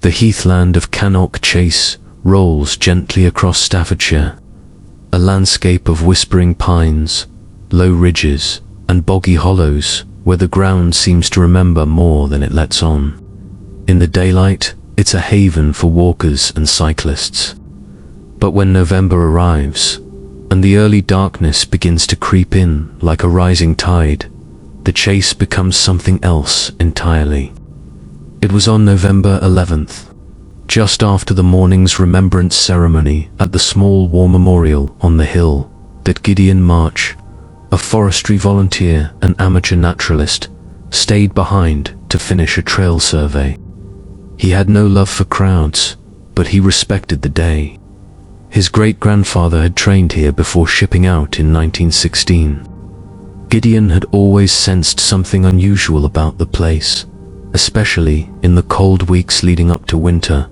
The heathland of Cannock Chase rolls gently across Staffordshire, a landscape of whispering pines, low ridges, and boggy hollows where the ground seems to remember more than it lets on. In the daylight, it's a haven for walkers and cyclists. But when November arrives, and the early darkness begins to creep in like a rising tide, the chase becomes something else entirely. It was on November 11th, just after the morning's remembrance ceremony at the small war memorial on the hill, that Gideon March, a forestry volunteer and amateur naturalist, stayed behind to finish a trail survey. He had no love for crowds, but he respected the day. His great-grandfather had trained here before shipping out in 1916. Gideon had always sensed something unusual about the place, especially in the cold weeks leading up to winter,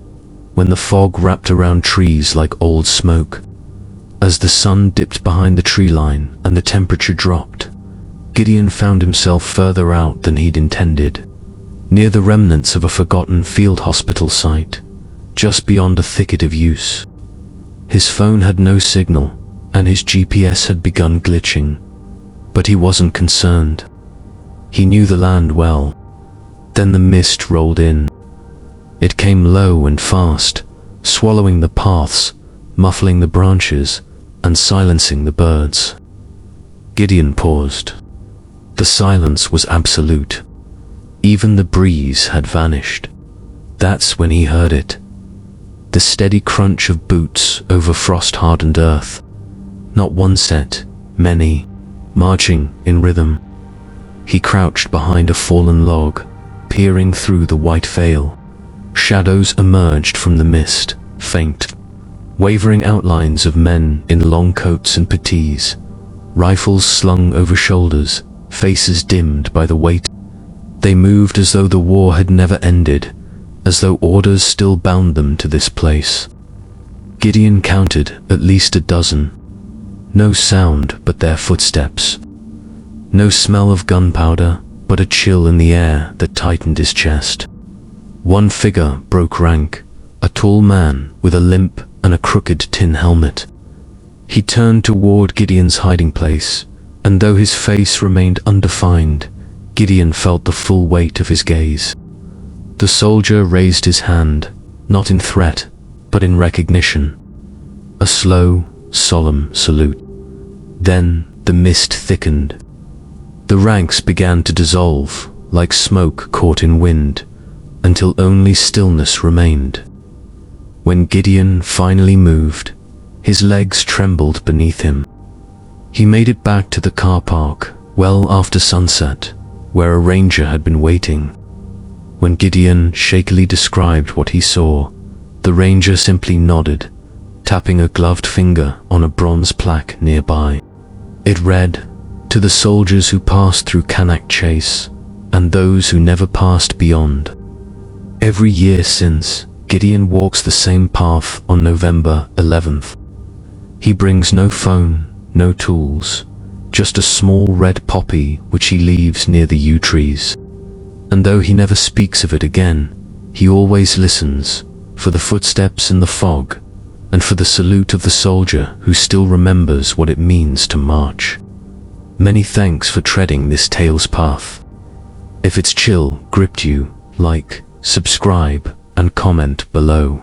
when the fog wrapped around trees like old smoke. As the sun dipped behind the tree line and the temperature dropped, Gideon found himself further out than he'd intended, near the remnants of a forgotten field hospital site, just beyond a thicket of use. His phone had no signal, and his GPS had begun glitching, but he wasn't concerned. He knew the land well. Then the mist rolled in. It came low and fast, swallowing the paths, muffling the branches, and silencing the birds. Gideon paused. The silence was absolute. Even the breeze had vanished. That's when he heard it. The steady crunch of boots over frost-hardened earth. Not one set, many, marching in rhythm. He crouched behind a fallen log, peering through the white veil. Shadows emerged from the mist, faint, wavering outlines of men in long coats and puttees, rifles slung over shoulders, faces dimmed by the weight. They moved as though the war had never ended, as though orders still bound them to this place. Gideon counted at least a dozen. No sound but their footsteps. No smell of gunpowder, but a chill in the air that tightened his chest. One figure broke rank, a tall man with a limp and a crooked tin helmet. He turned toward Gideon's hiding place, and though his face remained undefined, Gideon felt the full weight of his gaze. The soldier raised his hand, not in threat, but in recognition. A slow, solemn salute. Then the mist thickened. The ranks began to dissolve, like smoke caught in wind, until only stillness remained. When Gideon finally moved, his legs trembled beneath him. He made it back to the car park, well after sunset, where a ranger had been waiting. When Gideon shakily described what he saw, the ranger simply nodded, tapping a gloved finger on a bronze plaque nearby. It read, "To the soldiers who passed through Cannock Chase, and those who never passed beyond." Every year since, Gideon walks the same path on November 11th. He brings no phone, no tools, just a small red poppy which he leaves near the yew trees. And though he never speaks of it again, he always listens, for the footsteps in the fog, and for the salute of the soldier who still remembers what it means to march. Many thanks for treading this tale's path. If its chill gripped you, like, subscribe, and comment below.